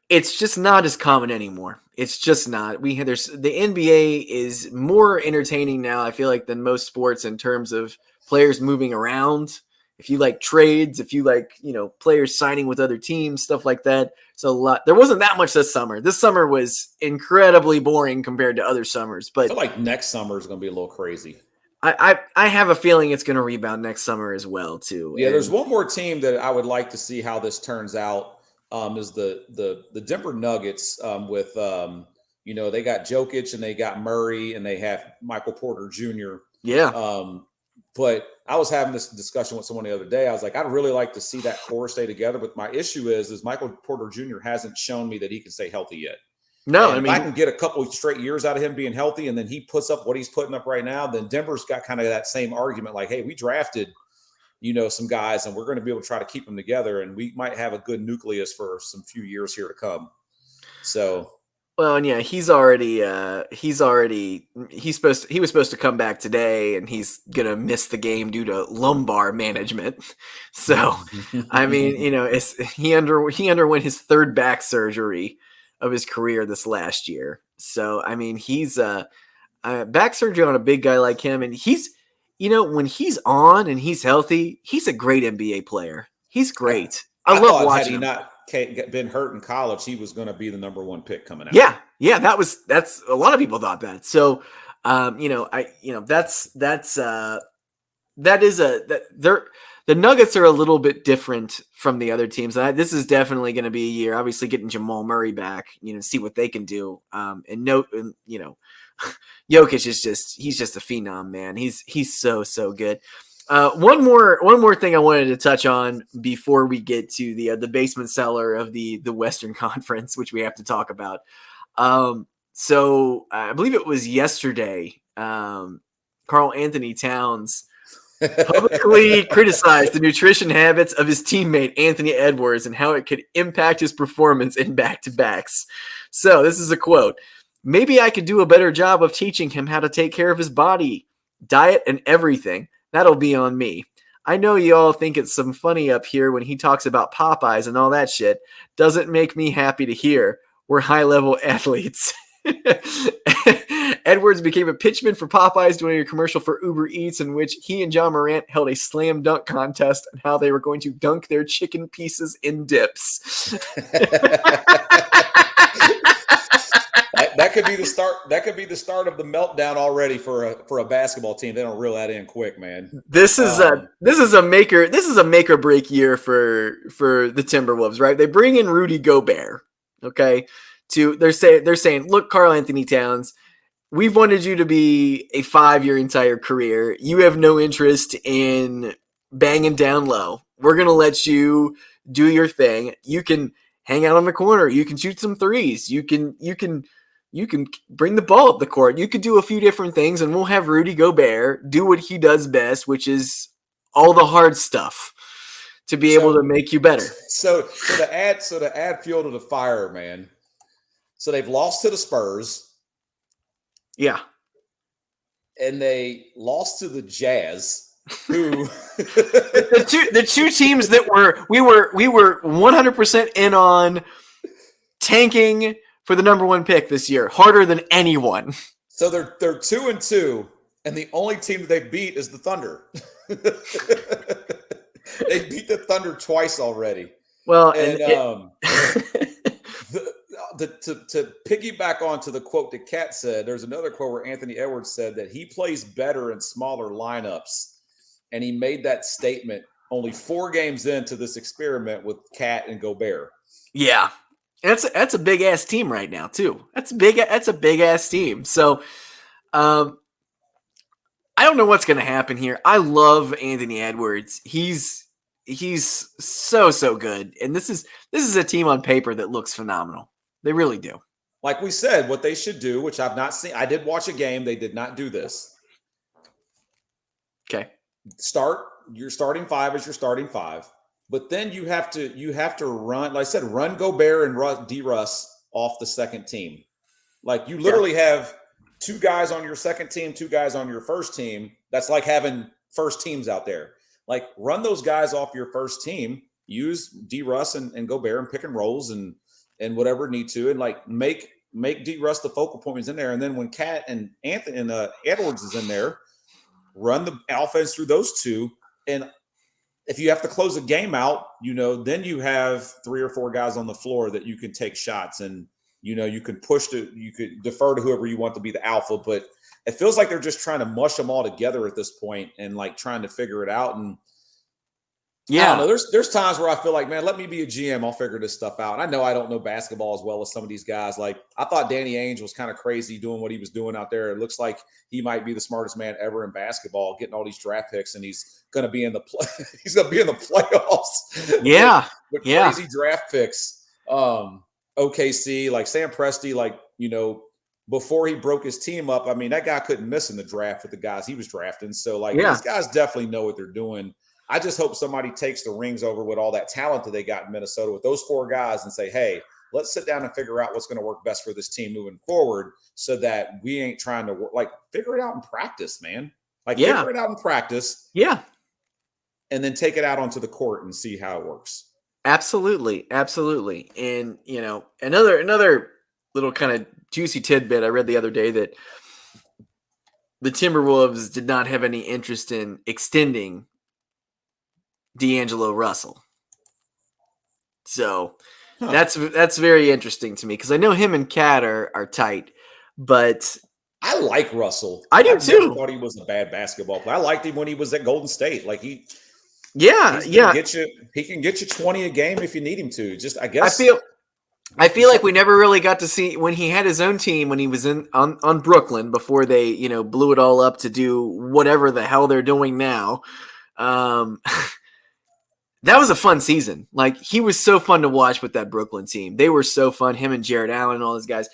It's just not as common anymore. It's just not. There's the NBA is more entertaining now, I feel like, than most sports in terms of players moving around. If you like trades, if you like, you know, players signing with other teams, stuff like that. So a lot. There wasn't that much this summer. This summer was incredibly boring compared to other summers. But I feel like next summer is going to be a little crazy. I have a feeling it's going to rebound next summer as well too. Yeah, there's one more team that I would like to see how this turns out. Is the Denver Nuggets with you know, they got Jokic and they got Murray and they have Michael Porter Jr. Yeah. But I was having this discussion with someone the other day. I was like, I'd really like to see that core stay together. But my issue is Michael Porter Jr. hasn't shown me that he can stay healthy yet. No, and if I can get a couple straight years out of him being healthy, and then he puts up what he's putting up right now, then Denver's got kind of that same argument. Like, hey, we drafted, you know, some guys, and we're going to be able to try to keep them together, and we might have a good nucleus for some few years here to come. So. Well, and yeah, he was supposed to come back today, and he's gonna miss the game due to lumbar management. So, I mean, you know, he underwent his third back surgery of his career this last year. So, I mean, he's back surgery on a big guy like him, and he's, you know, when he's on and he's healthy, he's a great NBA player. He's great. I love watching him. Had he not been hurt in college, he was going to be the number one pick coming out. Yeah, that's a lot of people thought that. So, the Nuggets are a little bit different from the other teams. This is definitely going to be a year. Obviously, getting Jamal Murray back, you know, see what they can do. You know, Jokic he's just a phenom, man. He's so good. One more thing I wanted to touch on before we get to the basement cellar of the Western Conference, which we have to talk about. So I believe it was yesterday. Karl Anthony Towns publicly criticized the nutrition habits of his teammate Anthony Edwards and how it could impact his performance in back-to-backs. So this is a quote. "Maybe I could do a better job of teaching him how to take care of his body, diet, and everything. That'll be on me. I know you all think it's some funny up here when he talks about Popeyes and all that shit. Doesn't make me happy to hear. We're high-level athletes." Edwards became a pitchman for Popeyes during a commercial for Uber Eats in which he and John Morant held a slam dunk contest on how they were going to dunk their chicken pieces in dips. That could be the start. That could be the start of the meltdown already for a basketball team. They don't reel that in quick, man. This is a make or break year for the Timberwolves, right? They bring in Rudy Gobert, okay? They're saying, look, Karl Anthony Towns, we've wanted you to be a 5-year entire career. You have no interest in banging down low. We're gonna let you do your thing. You can hang out on the corner. You can shoot some threes. You can bring the ball up the court. You could do a few different things, and we'll have Rudy Gobert do what he does best, which is all the hard stuff to be able to make you better. So to add fuel to the fire, man. So they've lost to the Spurs. Yeah. And they lost to the Jazz. who the two teams that we were 100% in on tanking for the number one pick this year, harder than anyone. So they're 2-2, and the only team that they beat is the Thunder. They beat the Thunder twice already. Well, and to piggyback onto the quote that Kat said, there's another quote where Anthony Edwards said that he plays better in smaller lineups, and he made that statement only 4 games into this experiment with Kat and Gobert. Yeah, that's a big ass team right now too. That's a big ass team. So, I don't know what's going to happen here. I love Anthony Edwards. He's so good, and this is a team on paper that looks phenomenal. They really do. Like we said, what they should do, which I've not seen. I did watch a game. They did not do this. Okay. Your starting 5 is your starting 5, but then you have to run. Like I said, run Gobert and D. Russ off the second team. Like you literally have 2 guys on your second team, 2 guys on your first team. That's like having first teams out there. Like run those guys off your first team. Use D. Russ and Gobert and pick and rolls and whatever need to, and like make D. Russ the focal points in there. And then when Kat and Anthony and Edwards is in there, run the offense through those 2. And if you have to close a game out, then you have 3 or 4 guys on the floor that you can take shots, and you can you could defer to whoever you want to be the alpha. But it feels like they're just trying to mush them all together at this point and like trying to figure it out. And yeah, I don't know, there's times where I feel like, man, let me be a GM. I'll figure this stuff out. And I know I don't know basketball as well as some of these guys. Like I thought Danny Ainge was kind of crazy doing what he was doing out there. It looks like he might be the smartest man ever in basketball, getting all these draft picks, and he's going to be in the he's going to be in the playoffs. Yeah, with crazy draft picks. OKC, like Sam Presti, like before he broke his team up, I mean, that guy couldn't miss in the draft with the guys he was drafting. So like these guys definitely know what they're doing. I just hope somebody takes the rings over with all that talent that they got in Minnesota with those 4 guys and say, hey, let's sit down and figure out what's going to work best for this team moving forward, so that we ain't trying to work, like figure it out in practice, man. Like figure it out in practice. Yeah. And then take it out onto the court and see how it works. Absolutely. Absolutely. And, another little kind of juicy tidbit I read the other day that the Timberwolves did not have any interest in extending D'Angelo Russell. So that's very interesting to me, because I know him and Kat are tight, but I like Russell. I do too. I thought he was a bad basketball player. I liked him when he was at Golden State. Like he can get you 20 a game if you need him to. Just I guess I feel like we never really got to see when he had his own team, when he was on Brooklyn before they blew it all up to do whatever the hell they're doing now. That was a fun season. Like he was so fun to watch with that Brooklyn team. They were so fun. Him and Jared Allen and all those guys.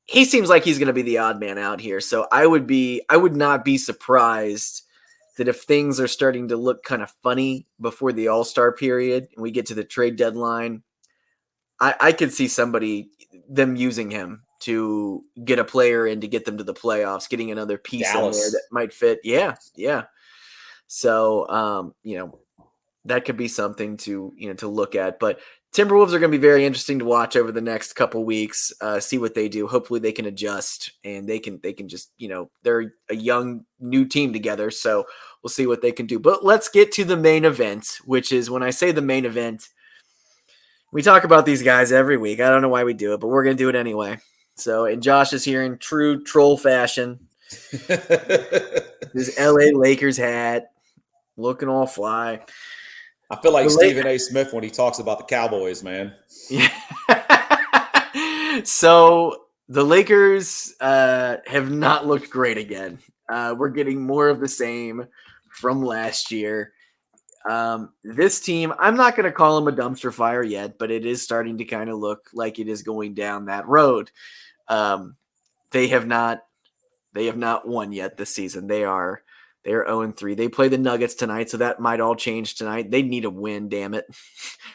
He seems like he's going to be the odd man out here. So I would not be surprised that if things are starting to look kind of funny before the All-Star period and we get to the trade deadline, I could see them using him to get a player in to get them to the playoffs, getting another piece in there that might fit. Yeah. So, that could be something to look at. But Timberwolves are going to be very interesting to watch over the next couple weeks, see what they do. Hopefully they can adjust, and they can just, they're a young new team together. So we'll see what they can do. But let's get to the main event, which is, when I say the main event, we talk about these guys every week. I don't know why we do it, but we're going to do it anyway. So, and Josh is here in true troll fashion. His LA Lakers hat, looking all fly. I feel like Stephen A. Smith when he talks about the Cowboys, man. Yeah. So the Lakers have not looked great again. We're getting more of the same from last year. This team, I'm not going to call them a dumpster fire yet, but it is starting to kind of look like it is going down that road. They have not won yet this season. They are 0-3. They play the Nuggets tonight, so that might all change tonight. They need a win, damn it.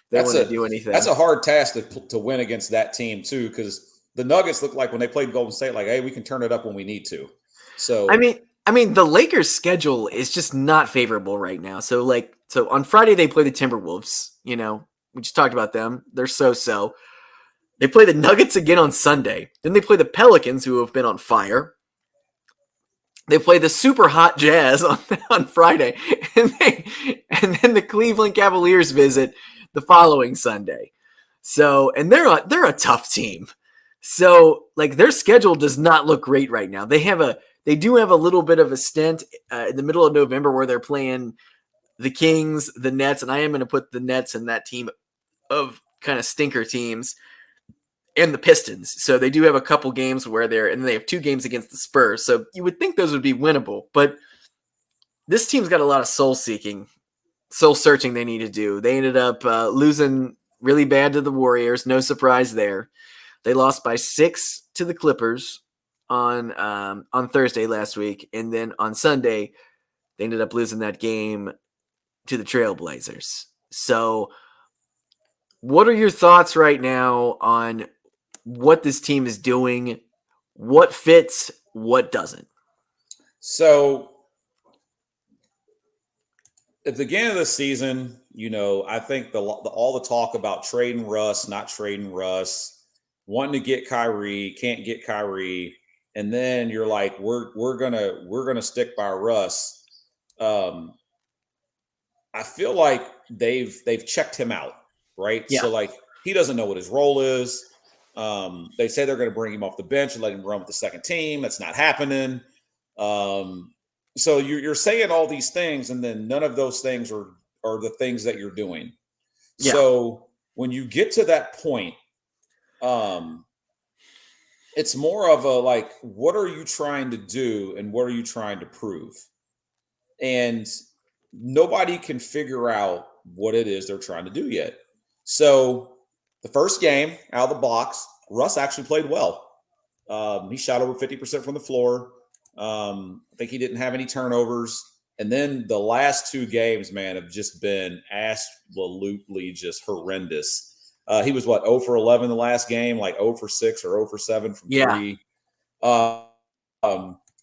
They want to do anything. That's a hard task to win against that team too, because the Nuggets look like when they played Golden State, like, hey, we can turn it up when we need to. So I mean, I mean, the Lakers' schedule is just not favorable right now. So on Friday they play the Timberwolves. We just talked about them. They're so. They play the Nuggets again on Sunday. Then they play the Pelicans, who have been on fire. They play the super hot Jazz on Friday, and then the Cleveland Cavaliers visit the following Sunday. So, and they're a tough team. So, like, their schedule does not look great right now. They do have a little bit of a stint in the middle of November where they're playing the Kings, the Nets, and I am going to put the Nets in that team of kind of stinker teams, and the Pistons. So they do have a couple games where they have 2 games against the Spurs. So you would think those would be winnable, but this team's got a lot of soul searching they need to do. They ended up losing really bad to the Warriors. No surprise there. They lost by 6 to the Clippers on Thursday last week, and then on Sunday they ended up losing that game to the Trailblazers. So what are your thoughts right now on what this team is doing, what fits, what doesn't? So at the beginning of the season, I think all the talk about trading Russ, not trading Russ, wanting to get Kyrie, can't get Kyrie, and then you're like, we're gonna stick by Russ. I feel like they've checked him out, right? Yeah. So like he doesn't know what his role is. They say they're going to bring him off the bench and let him run with the second team. That's not happening. So you're saying all these things, and then none of those things are the things that you're doing. Yeah. So when you get to that point, it's more of a like, what are you trying to do and what are you trying to prove? And nobody can figure out what it is they're trying to do yet. So the first game out of the box, Russ actually played well. He shot over 50% from the floor. I think he didn't have any turnovers. And then the last 2 games, man, have just been absolutely just horrendous. He was 0 for 11 the last game, like 0 for 6 or 0 for 7 from 3. I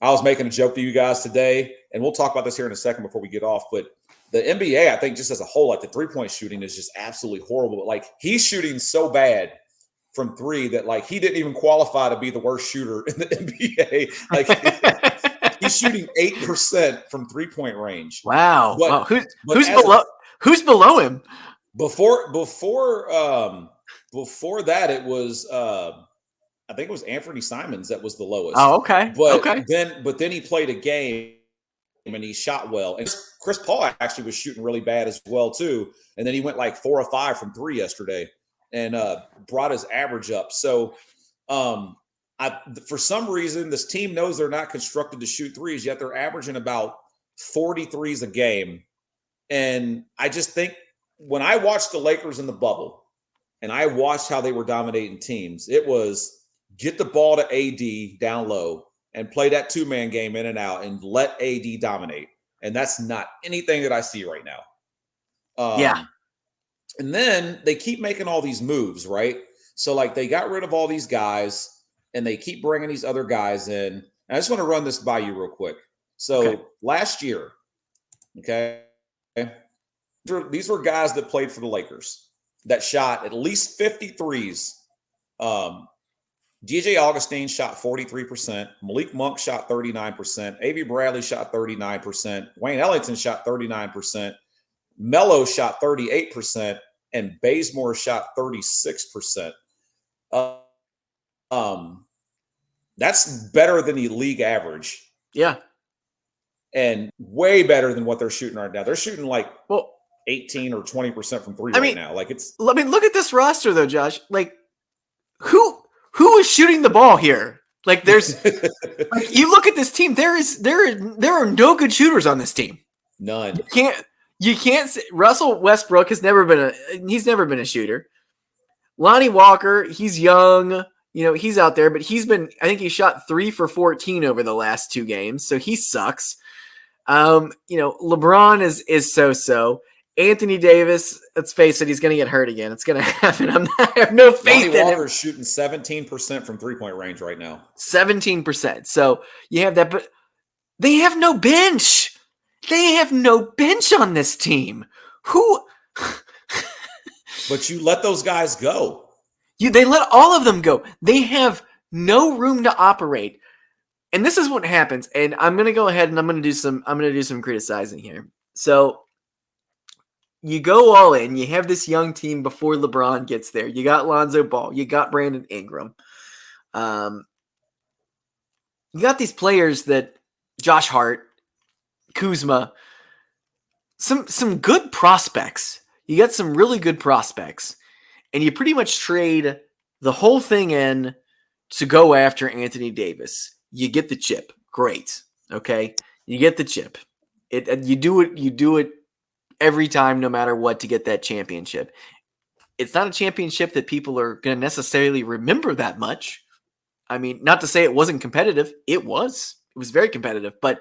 was making a joke to you guys today, and we'll talk about this here in a second before we get off, but the NBA, I think just as a whole, like the 3-point shooting is just absolutely horrible. Like he's shooting so bad from 3 that like he didn't even qualify to be the worst shooter in the NBA. Like he's shooting 8% from 3-point range. Wow. Who's below him? Before that, it was I think it was Anthony Simons that was the lowest. Oh, okay. But then he played a game and he shot well. And Chris Paul actually was shooting really bad as well too. And then he went like 4 or 5 from 3 yesterday and brought his average up. So for some reason, this team knows they're not constructed to shoot threes, yet they're averaging about 40 threes a game. And I just think when I watched the Lakers in the bubble and I watched how they were dominating teams, it was get the ball to AD down low and play that 2-man game in and out and let AD dominate. And that's not anything that I see right now. Yeah. And then they keep making all these moves, right? So like they got rid of all these guys and they keep bringing these other guys in. And I just want to run this by you real quick. So last year, these were guys that played for the Lakers that shot at least 50 threes. DJ Augustine shot 43%. Malik Monk shot 39%. A.V. Bradley shot 39%. Wayne Ellington shot 39%. Melo shot 38%. And Bazemore shot 36%. That's better than the league average. Yeah. And way better than what they're shooting right now. They're shooting like 18 or 20% from 3 right now. Like it's. I mean, look at this roster though, Josh. Like, who is shooting the ball here? Like, there's. Like, you look at this team. There are no good shooters on this team. None. You can't. Russell Westbrook has never been a shooter. Lonnie Walker, he's young. He's out there, but I think he shot 3 for 14 over the last 2 games, so he sucks. LeBron is so. Anthony Davis, let's face it, he's going to get hurt again. It's going to happen. I have no faith in him. Lonnie Walker's shooting 17% from 3-point range right now. 17%. So you have that, but They have no bench. They have no bench on this team. Who? But you let those guys go. They let all of them go. They have no room to operate. And this is what happens. And I'm going to go ahead and I'm going to do some criticizing here. So you go all in. You have this young team before LeBron gets there. You got Lonzo Ball. You got Brandon Ingram. You got these players that Josh Hart, Kuzma, some good prospects. You got some really good prospects. And you pretty much trade the whole thing in to go after Anthony Davis. You get the chip. Great. Okay? You get the chip. You do it every time, no matter what, to get that championship. It's not a championship that people are going to necessarily remember that much. I mean, not to say it wasn't competitive. It was. It was very competitive. But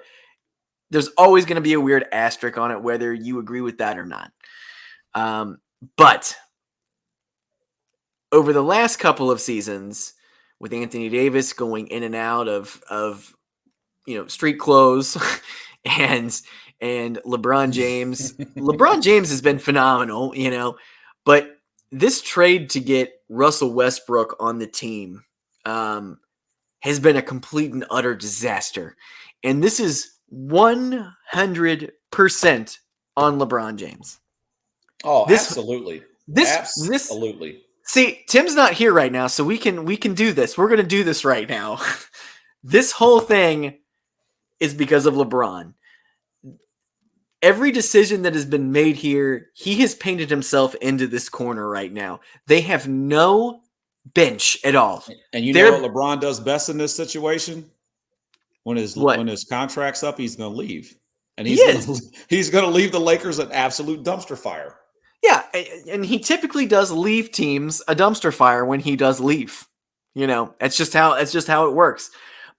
there's always going to be a weird asterisk on it, whether you agree with that or not. But over the last couple of seasons, with Anthony Davis going in and out of street clothes and LeBron James. LeBron James has been phenomenal, but this trade to get Russell Westbrook on the team has been a complete and utter disaster. And this is 100% on LeBron James. Oh, absolutely. Absolutely. See, Tim's not here right now, so we can do this. We're going to do this right now. This whole thing is because of LeBron. Every decision that has been made here, he has painted himself into this corner right now. They have no bench at all. And you know what LeBron does best in this situation? When his contract's up, he's going to leave. And he's going to leave the Lakers an absolute dumpster fire. Yeah, and he typically does leave teams a dumpster fire when he does leave. It's just how it works.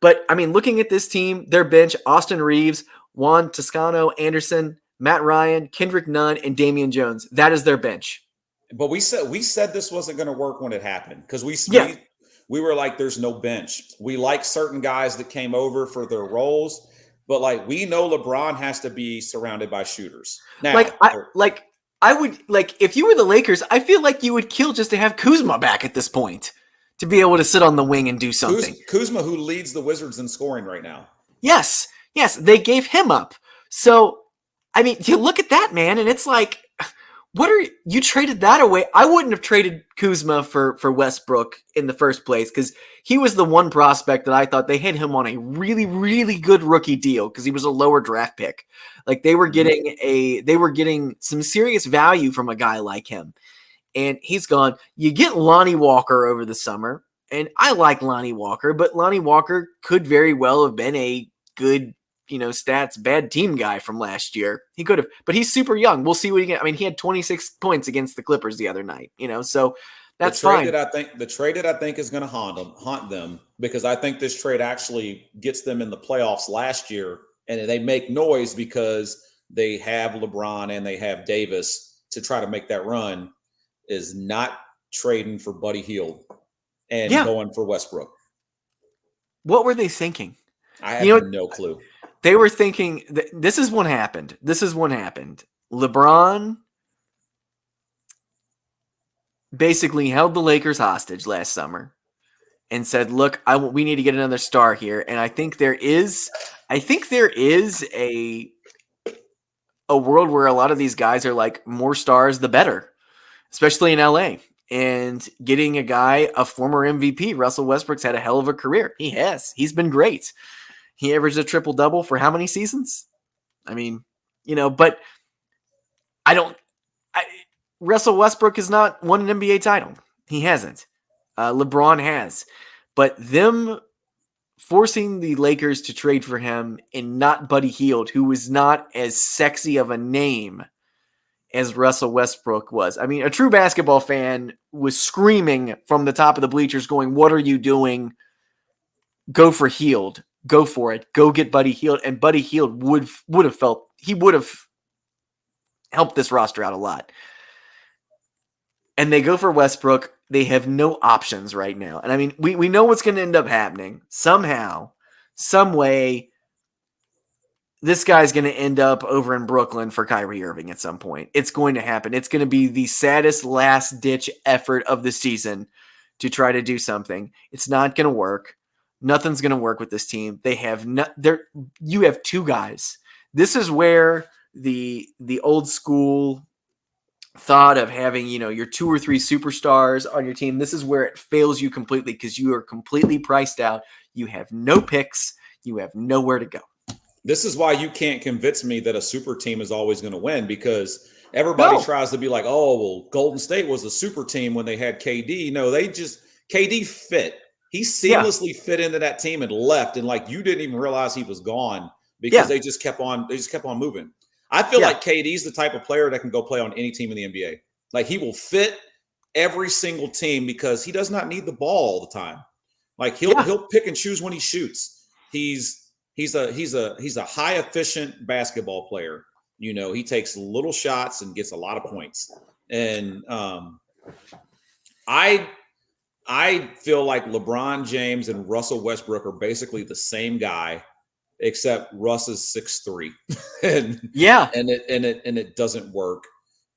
But I mean, looking at this team, their bench: Austin Reeves, Juan Toscano Anderson, Matt Ryan, Kendrick Nunn, and Damian Jones. That is their bench. But we said this wasn't going to work when it happened because we were like, there's no bench. We like certain guys that came over for their roles, but we know LeBron has to be surrounded by shooters. Now, I would if you were the Lakers, I feel like you would kill just to have Kuzma back at this point to be able to sit on the wing and do something. Kuzma, who leads the Wizards in scoring right now. Yes, they gave him up. So, I mean, you look at that, man, and it's like, you traded that away? I wouldn't have traded Kuzma for Westbrook in the first place because he was the one prospect that I thought they had him on a really, really good rookie deal because he was a lower draft pick. They were getting some serious value from a guy like him. And he's gone. You get Lonnie Walker over the summer, and I like Lonnie Walker, but Lonnie Walker could very well have been a good, stats, bad team guy from last year. He could have, but he's super young. We'll see what he gets. I mean, he had 26 points against the Clippers the other night, so that's fine. The trade that I think is going to haunt them because I think this trade actually gets them in the playoffs last year, and they make noise because they have LeBron and they have Davis to try to make that run, is not trading for Buddy Hield and going for Westbrook. What were they thinking? I have no clue. They were thinking this is what happened. LeBron basically held the Lakers hostage last summer and said, "Look, we need to get another star here." And I think there is a world where a lot of these guys are like, more stars the better, especially in LA. And getting a former MVP, Russell Westbrook's had a hell of a career. He has. He's been great. He averaged a triple-double for how many seasons? I mean, but Russell Westbrook has not won an NBA title. He hasn't. LeBron has. But them forcing the Lakers to trade for him and not Buddy Hield, who was not as sexy of a name as Russell Westbrook was. I mean, a true basketball fan was screaming from the top of the bleachers going, "What are you doing? Go for Hield. Go for it. Go get Buddy Hield." And Buddy Hield would have helped this roster out a lot. And they go for Westbrook. They have no options right now. And I mean, we know what's going to end up happening. Somehow, some way, this guy's going to end up over in Brooklyn for Kyrie Irving at some point. It's going to happen. It's going to be the saddest last-ditch effort of the season to try to do something. It's not going to work. Nothing's going to work with this team. They have you have two guys. This is where the old school thought of having, your 2 or 3 superstars on your team, this is where it fails you completely because you are completely priced out. You have no picks. You have nowhere to go. This is why you can't convince me that a super team is always going to win, because everybody tries to be like, oh, well, Golden State was a super team when they had KD. No, KD fit. He seamlessly fit into that team and left. And like, you didn't even realize he was gone because they just kept on moving. I feel like KD's the type of player that can go play on any team in the NBA. Like, he will fit every single team because he does not need the ball all the time. Like, he'll pick and choose when he shoots. He's a high efficient basketball player. He takes little shots and gets a lot of points. And I feel like LeBron James and Russell Westbrook are basically the same guy, except Russ is 6'3", and it doesn't work.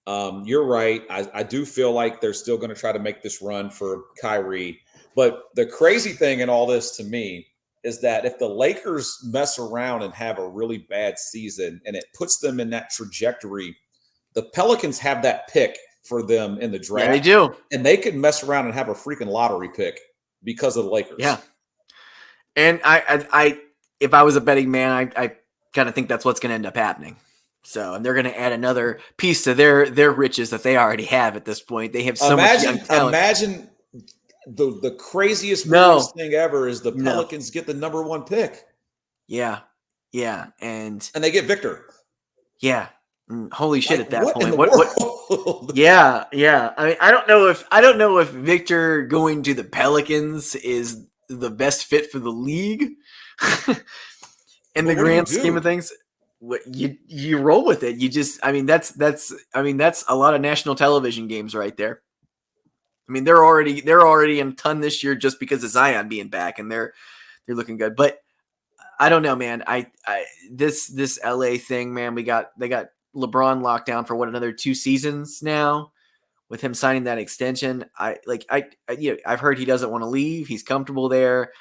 You're right. I do feel like they're still going to try to make this run for Kyrie. But the crazy thing in all this to me is that if the Lakers mess around and have a really bad season and it puts them in that trajectory, the Pelicans have that pick for them in the draft. Yeah, they do. And they could mess around and have a freaking lottery pick because of the Lakers. Yeah. And I if I was a betting man, I kind of think that's what's going to end up happening. So, and they're going to add another piece to their riches that they already have at this point. They have so much young talent. Imagine the craziest thing ever is the Pelicans get the number 1 pick. Yeah. Yeah. And they get Victor. Yeah. Holy shit! At that point, what? Yeah. I mean, I don't know if Victor going to the Pelicans is the best fit for the league in the grand scheme of things. You roll with it. You just, that's a lot of national television games right there. I mean, they're already in a ton this year just because of Zion being back, and they're looking good. But I don't know, man. This LA thing, man. They got LeBron locked down for another 2 seasons now, with him signing that extension. I've heard he doesn't want to leave. He's comfortable there.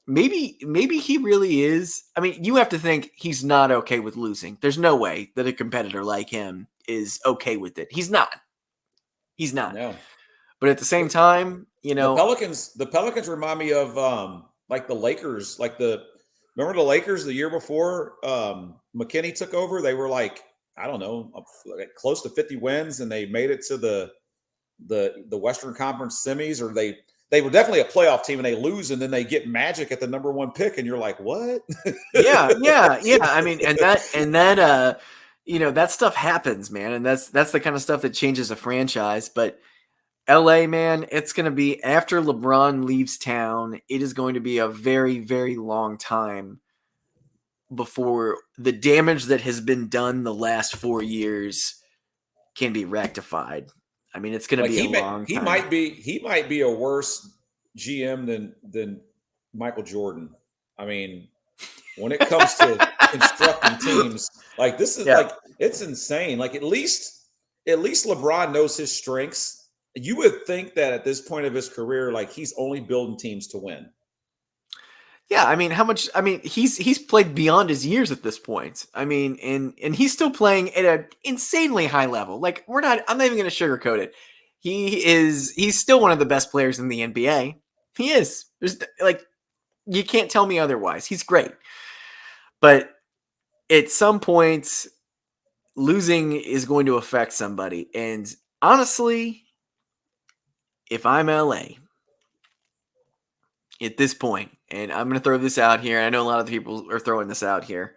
Maybe he really is. I mean, you have to think he's not okay with losing. There's no way that a competitor like him is okay with it. He's not. No. But at the same time, the Pelicans remind me of like the Lakers, remember the Lakers the year before McKinney took over? They were like, I don't know, close to 50 wins, and they made it to the Western Conference semis, or they were definitely a playoff team, and they lose, and then they get Magic at the number 1 pick, and you're like, what? Yeah. I mean, and that that stuff happens, man, and that's the kind of stuff that changes a franchise. But LA, man, it's going to be, after LeBron leaves town, it is going to be a very, very long time before the damage that has been done the last 4 years can be rectified. I mean, it's going to be a long time. He might be a worse GM than Michael Jordan. I mean, when it comes to constructing teams, like, this is it's insane. Like, at least LeBron knows his strengths. You would think that at this point of his career, like, he's only building teams to win. Yeah, I mean, he's played beyond his years at this point. I mean, and he's still playing at an insanely high level. Like, I'm not even going to sugarcoat it. He's still one of the best players in the NBA. He is. You can't tell me otherwise. He's great. But at some point, losing is going to affect somebody. And honestly, if I'm LA at this point, and I'm going to throw this out here, and I know a lot of people are throwing this out here,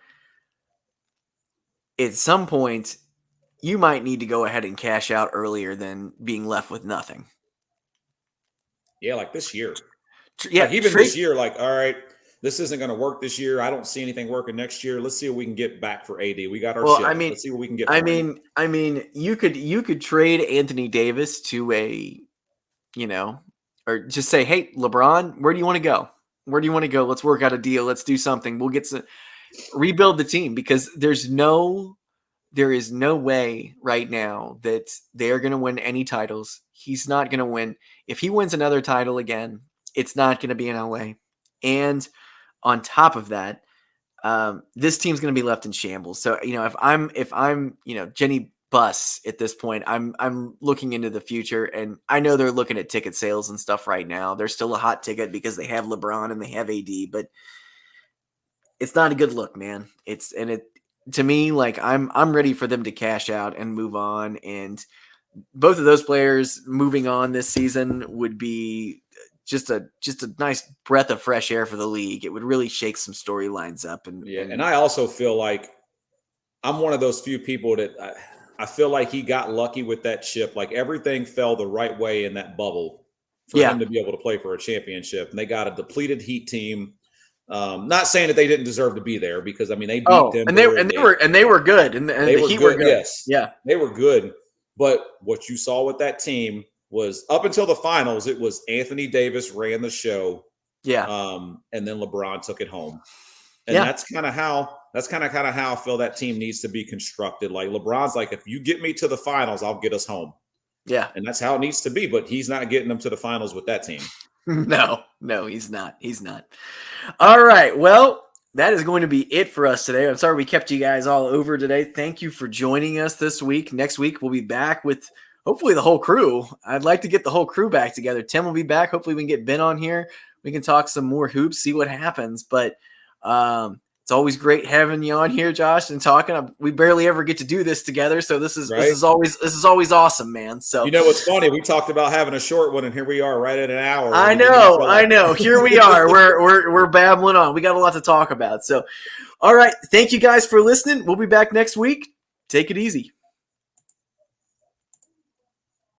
at some point, you might need to go ahead and cash out earlier than being left with nothing. Yeah, like this year. Yeah, this year, like, all right, this isn't going to work this year. I don't see anything working next year. Let's see what we can get back for AD. We got our shit. Let's see what we can get. You could trade Anthony Davis to or just say, hey, LeBron, where do you want to go? Let's work out a deal. Let's do something. We'll get some. rebuild the team, because there is no way right now that they're going to win any titles. He's not going to win. If he wins another title again, it's not going to be in LA. And on top of that, this team's going to be left in shambles. So, if I'm, Jenny Buss at this point, I'm looking into the future, and I know they're looking at ticket sales and stuff right now. They're still a hot ticket because they have LeBron and they have AD, but it's not a good look, man. To me, like I'm ready for them to cash out and move on. And both of those players moving on this season would be just a nice breath of fresh air for the league. It would really shake some storylines up. And I also feel like I'm one of those few people that I feel like he got lucky with that chip. Like everything fell the right way in that bubble for him to be able to play for a championship. And they got a depleted Heat team. Not saying that they didn't deserve to be there, because I mean they beat them and they were good, and the Heat were good. Yes, yeah, they were good. But what you saw with that team was up until the finals, it was Anthony Davis ran the show. Yeah. And then LeBron took it home. And that's kind of how I feel that team needs to be constructed. Like LeBron's like, if you get me to the finals, I'll get us home. Yeah. And that's how it needs to be. But he's not getting them to the finals with that team. No, he's not. He's not. All right. Well, that is going to be it for us today. I'm sorry we kept you guys all over today. Thank you for joining us this week. Next week, we'll be back with hopefully the whole crew. I'd like to get the whole crew back together. Tim will be back. Hopefully we can get Ben on here. We can talk some more hoops, see what happens. But it's always great having you on here, Josh, and talking. We barely ever get to do this together, so this is always awesome, man. So what's funny? We talked about having a short one, and here we are, right at an hour. I know. Here we are. We're babbling on. We got a lot to talk about. So, all right. Thank you guys for listening. We'll be back next week. Take it easy.